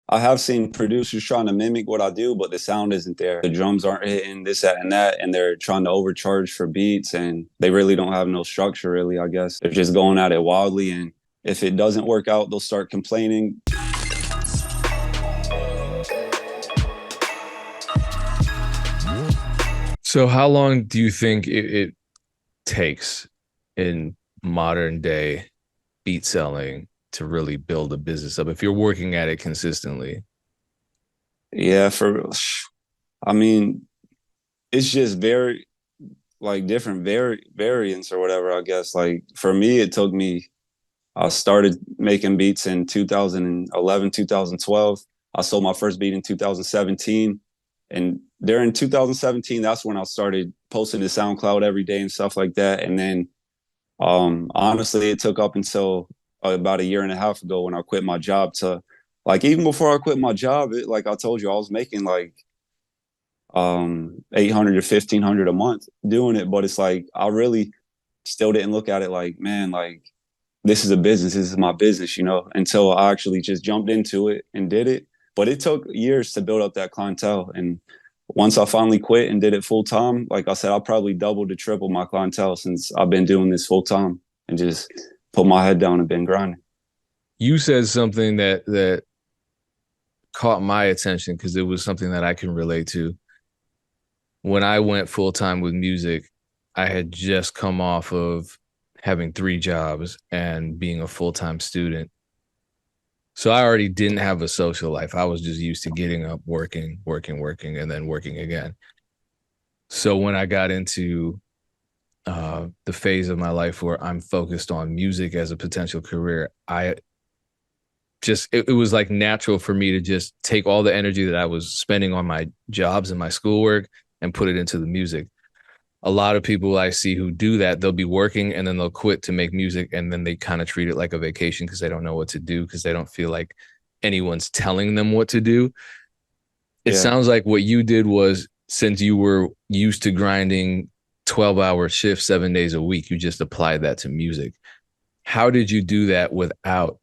I have seen producers trying to mimic what I do, but the sound isn't there. The drums aren't hitting this, that, and that, and they're trying to overcharge for beats, and they really don't have no structure, really, I guess. They're just going at it wildly, and if it doesn't work out, they'll start complaining. So how long do you think it takes in modern day beat selling to really build a business up if you're working at it consistently? Yeah, I mean, it's just very like different variants or whatever, I guess. Like for me, it took me I started making beats in 2011, 2012. I sold my first beat in 2017. And during 2017, that's when I started posting to SoundCloud every day and stuff like that. And then honestly, it took up until about a year and a half ago when I quit my job to like even before I quit my job, like I told you, I was making like 800 to 1500 a month doing it. But it's like I really still didn't look at it like, man, like this is a business. This is my business, until I actually just jumped into it and did it. But it took years to build up that clientele. And once I finally quit and did it full time, like I said, I probably doubled to triple my clientele since I've been doing this full time and just put my head down and been grinding. You said something that caught my attention because it was something that I can relate to. When I went full time with music, I had just come off of having three jobs and being a full time student. So I already didn't have a social life. I was just used to getting up, working, and then working again. So when I got into the phase of my life where I'm focused on music as a potential career, it was like natural for me to just take all the energy that I was spending on my jobs and my schoolwork and put it into the music. A lot of people I see who do that, they'll be working and then they'll quit to make music, and then they kind of treat it like a vacation because they don't know what to do, because they don't feel like anyone's telling them what to do. It Yeah. sounds like what you did was, since you were used to grinding 12-hour shifts 7 days a week, you just applied that to music. How did you do that without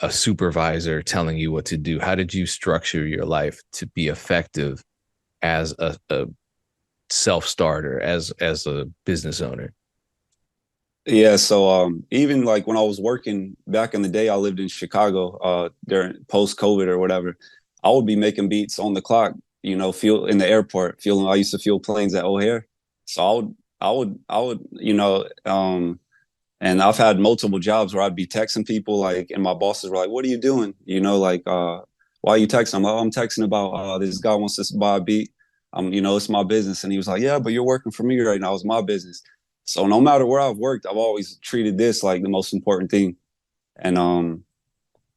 a supervisor telling you what to do? How did you structure your life to be effective as a self-starter, as a business owner? Yeah, so even like when I was working back in the day, I lived in Chicago during post COVID or whatever. I would be making beats on the clock, fuel in the airport, fueling. I used to fuel planes at O'Hare, so I would, and I've had multiple jobs where I'd be texting people like, and my bosses were like, "What are you doing?" Like, why are you texting? I'm like, oh, I'm texting about this guy wants us to buy a beat. It's my business, and he was like, "Yeah, but you're working for me right now. It's my business." So no matter where I've worked, I've always treated this like the most important thing. And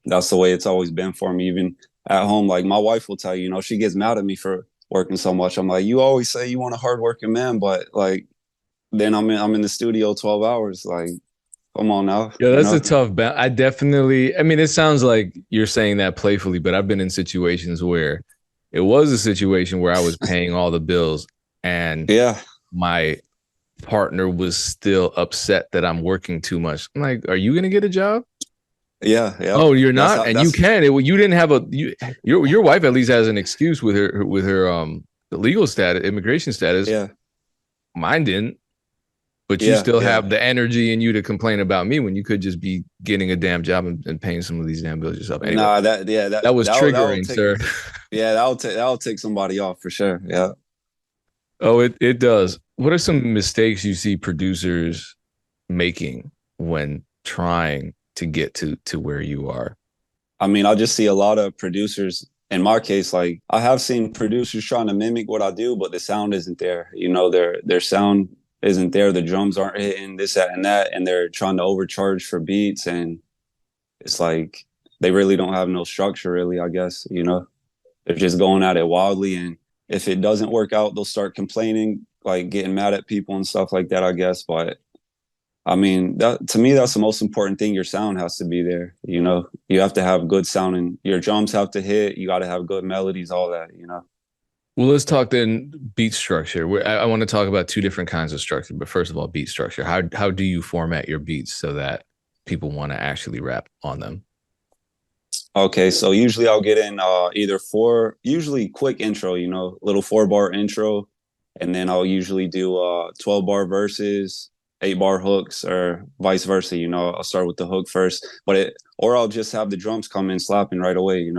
that's the way it's always been for me. Even at home, like my wife will tell you, she gets mad at me for working so much. I'm like, you always say you want a hardworking man, but like then I'm in the studio 12 hours. Like, come on now, Yeah, that's a tough I definitely, I mean, it sounds like you're saying that playfully, but I've been in situations where it was a situation where I was paying all the bills and Yeah, my partner was still upset that I'm working too much. I'm like, are you going to get a job? yeah, yeah. Oh, you're That's not, how and you that's can. You didn't have your wife at least has an excuse with her legal status, immigration status. yeah, Mine didn't. But you yeah, still yeah. have the energy in you to complain about me when you could just be getting a damn job and paying some of these damn bills yourself. Anyway, Nah, that yeah, that that was that'll triggering, take sir. yeah, that'll take somebody off for sure. Yeah. Oh, it does. What are some mistakes you see producers making when trying to get to where you are? I mean, I just see a lot of producers. In my case, like I have seen producers trying to mimic what I do, but the sound isn't there. Their sound isn't there. The drums aren't hitting this, that, and that, and they're trying to overcharge for beats, and it's like they really don't have no structure. Really, I guess they're just going at it wildly, and if it doesn't work out, they'll start complaining, like getting mad at people and stuff like that. I guess, but I mean, that to me, that's the most important thing. Your sound has to be there. You have to have good sound, and your drums have to hit. You got to have good melodies, all that. Well, let's talk then beat structure. I want to talk about two different kinds of structure, but first of all, beat structure. How do you format your beats so that people want to actually rap on them? Okay, so usually I'll get in either four, usually quick intro, little 4 bar intro, and then I'll usually do 12 bar verses, 8 bar hooks, or vice versa. I'll start with the hook first, or I'll just have the drums come in slapping right away.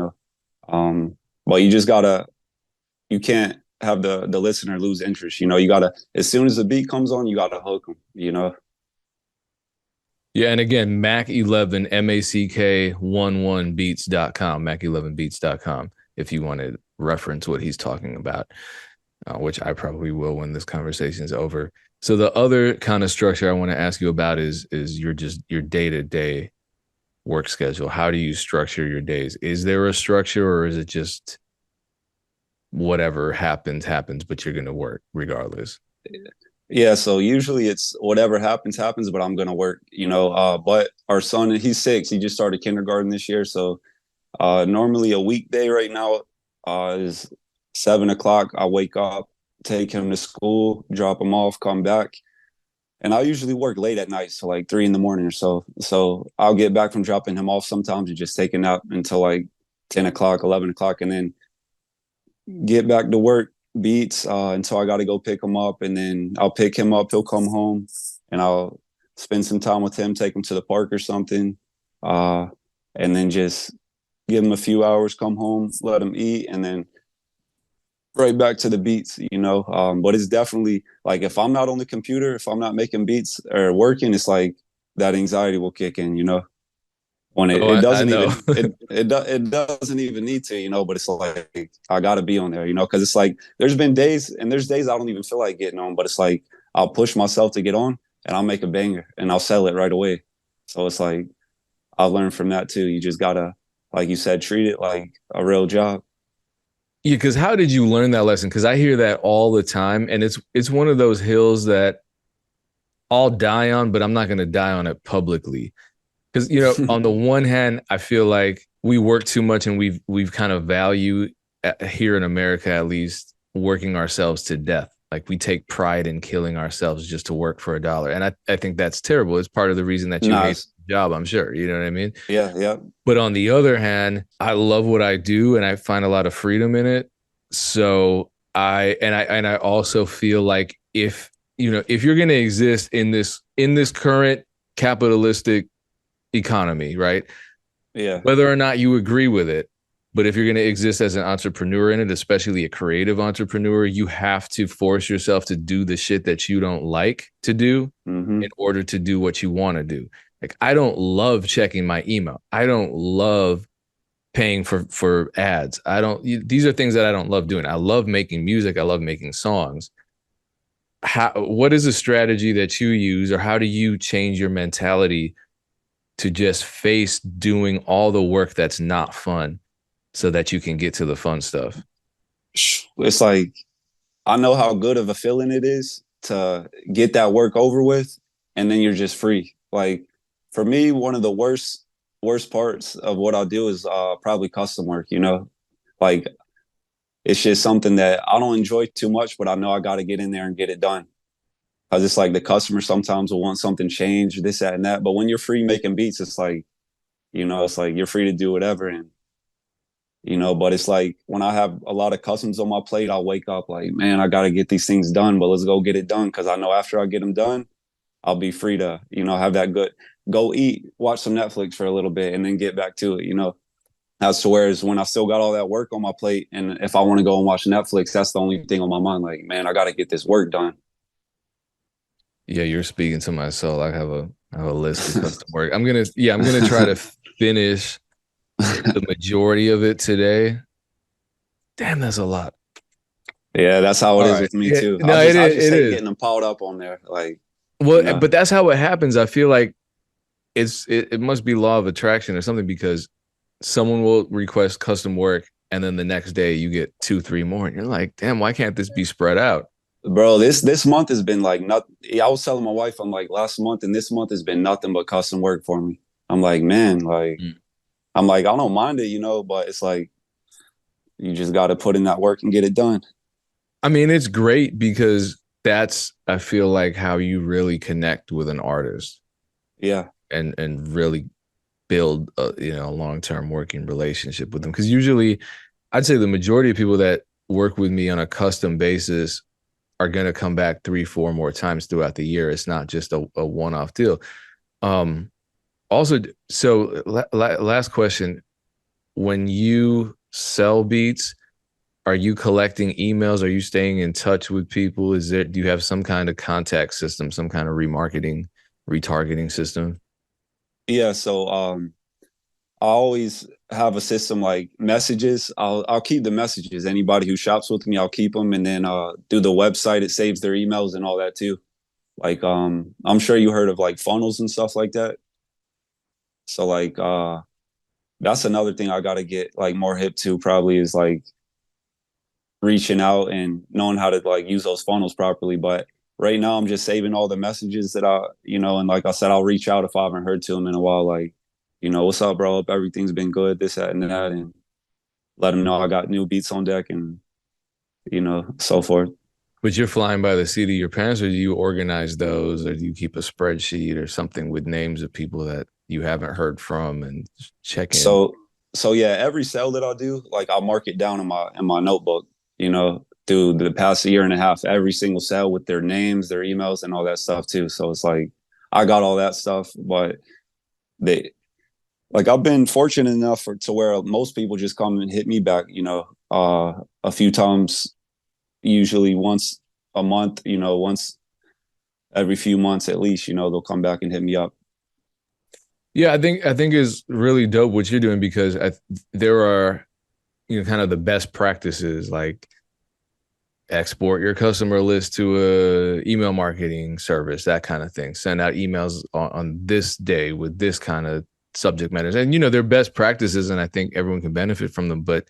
Um, but you can't have the listener lose interest. You gotta, as soon as the beat comes on, you gotta hook them. Yeah, and again, Mac 11, MACK 11 beats.com, Mac11beats.com, if you want to reference what he's talking about, which I probably will when this conversation is over. So the other kind of structure I want to ask you about is your day-to-day work schedule. How do you structure your days? Is there a structure, or is it just whatever happens, but you're going to work regardless? Yeah, so usually it's whatever happens, but I'm gonna work. But our son, he's 6. He just started kindergarten this year, so normally a weekday right now is 7 o'clock. I wake up, take him to school, drop him off, come back, and I usually work late at night, so like 3 in the morning or so. So I'll get back from dropping him off sometimes and just take a nap until like 10 o'clock, 11 o'clock, and then get back to work beats until I got to go pick him up, and then I'll pick him up. He'll come home, and I'll spend some time with him, take him to the park or something, uh, and then just give him a few hours, come home, let him eat, and then right back to the beats. But it's definitely like if I'm not on the computer, if I'm not making beats or working, it's like that anxiety will kick in. When it, Oh, it I doesn't know. even it doesn't even need to. But it's like I gotta be on there, because it's like there's days I don't even feel like getting on, but it's like I'll push myself to get on, and I'll make a banger and I'll sell it right away. So it's like I've learned from that too. You just gotta, like you said, treat it like a real job. Yeah, because how did you learn that lesson? Because I hear that all the time, and it's one of those hills that I'll die on, but I'm not going to die on it publicly. Because on the one hand, I feel like we work too much, and we've kind of value here in America, at least, working ourselves to death. Like we take pride in killing ourselves just to work for $1, and I think that's terrible. It's part of the reason that you hate Nice. the job. I'm sure you know what I mean. Yeah, yeah. But on the other hand, I love what I do and I find a lot of freedom in it. So I also feel like if you're going to exist in this current capitalistic economy, right? Yeah. Whether or not you agree with it, but if you're going to exist as an entrepreneur in it, especially a creative entrepreneur, you have to force yourself to do the shit that you don't like to do Hmm. in order to do what you want to do. Like I don't love checking my email. I don't love paying for ads. I don't these are things that I don't love doing. I love making music. I love making songs. What is a strategy that you use, or how do you change your mentality to just face doing all the work that's not fun so that you can get to the fun stuff? It's like I know how good of a feeling it is to get that work over with, and then you're just free. Like for me, one of the worst parts of what I do is probably custom work. Like it's just something that I don't enjoy too much, but I know I got to get in there and get it done. Because it's like the customer sometimes will want something changed, this, that, and that. But when you're free making beats, it's like you're free to do whatever. But it's like when I have a lot of customs on my plate, I'll wake up like, man, I got to get these things done, but let's go get it done. Cause I know after I get them done, I'll be free to have that good, go eat, watch some Netflix for a little bit and then get back to it. As to whereas when I still got all that work on my plate, and if I want to go and watch Netflix, that's the only thing on my mind. Like, man, I got to get this work done. Yeah, you're speaking to my soul. I have a list of custom work. I'm gonna try to finish the majority of it today. Damn, that's a lot. Yeah, that's how it All is right. with me Yeah, too. no, I just it hate is. getting them piled up on there. Like, you Well, know, but that's how it happens. I feel like it must be law of attraction or something, because someone will request custom work and then the next day you get two, three more. And you're like, damn, why can't this be spread out? bro, this month has been like not. I was telling my wife, I'm like last month and this month has been nothing but custom work for me. I'm like, man, like Mm. I'm like I don't mind it, but it's like you just got to put in that work and get it done. I mean, it's great because that's, I feel like, how you really connect with an artist Yeah, and really build a, a long-term working relationship with them. Because usually I'd say the majority of people that work with me on a custom basis are going to come back 3, 4 more times throughout the year. It's not just a one-off deal. Um, Also, so last question: when you sell beats, are you collecting emails? Are you staying in touch with people? Do you have some kind of contact system, some kind of remarketing, retargeting system? Yeah, so I always have a system like messages. I'll keep the messages. Anybody who shops with me, I'll keep them, and then through the website, it saves their emails and all that too. Like I'm sure you heard of like funnels and stuff like that. So like that's another thing I gotta get like more hip to probably is like reaching out and knowing how to like use those funnels properly. But right now I'm just saving all the messages that and like I said, I'll reach out if I haven't heard to them in a while, like, what's up, bro? Hope everything's been good, this, that, and that, and let them know I got new beats on deck and, so forth. But you're flying by the seat of your pants, or do you organize those, or do you keep a spreadsheet or something with names of people that you haven't heard from and check in? So so yeah, every sale that I do, like I'll mark it down in my notebook, through the past year and a half, every single sale with their names, their emails, and all that stuff too. So it's like I got all that stuff, but they like I've been fortunate enough to where most people just come and hit me back, a few times, usually once a month, once every few months at least, they'll come back and hit me up. Yeah, I think is really dope what you're doing because there are kind of the best practices like export your customer list to a email marketing service, that kind of thing. Send out emails on this day with this kind of subject matters, and they're best practices, and I think everyone can benefit from them. But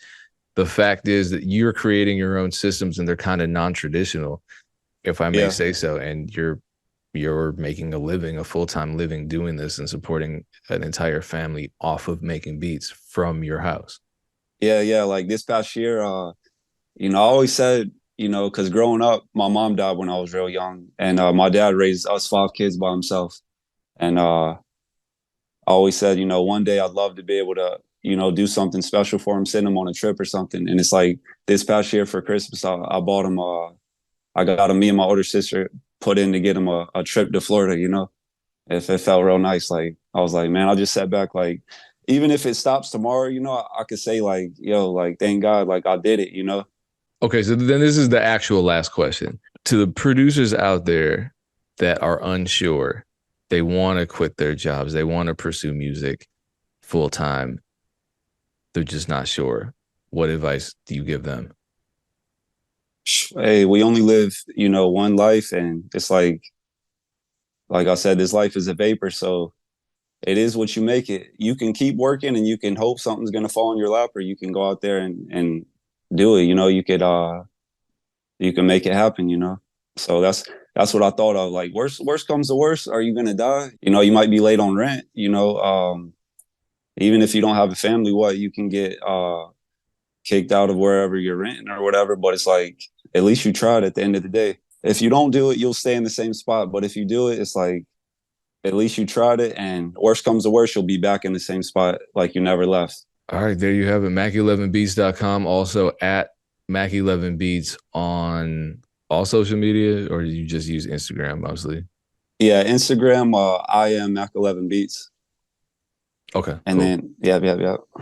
the fact is that you're creating your own systems, and they're kind of non-traditional, if I may Yeah. say so, and you're making a living, a full-time living doing this and supporting an entire family off of making beats from your house. Yeah, yeah. Like this past year, I always said, because growing up, my mom died when I was real young, and my dad raised us five kids by himself. And I always said, one day I'd love to be able to, do something special for him, send him on a trip or something. And it's like this past year for Christmas, I bought him, I got him, me and my older sister put in to get him a trip to Florida, if it felt real nice. Like I was like, man, I'll just sat back, like, even if it stops tomorrow, I could say like, yo, like, thank God, like I did it. Okay, so then this is the actual last question. To the producers out there that are unsure, they want to quit their jobs, they want to pursue music full time, they're just not sure. What advice do you give them? Hey, we only live, one life, and it's like I said, this life is a vapor, so it is what you make it. You can keep working and you can hope something's gonna fall in your lap, or you can go out there and do it. You can make it happen, So that's what I thought of. Like worst comes to worst, are you gonna die? You might be late on rent, even if you don't have a family, what you can get kicked out of wherever you're renting or whatever. But it's like at least you tried at the end of the day. If you don't do it, you'll stay in the same spot. But if you do it, it's like at least you tried it, and worst comes to worst, you'll be back in the same spot like you never left. All right, there you have it. Mac11beats.com. Also at Mac11beats on all social media, or do you just use Instagram mostly? Yeah, Instagram, I am Mac 11 Beats. Okay, And cool. then, yeah.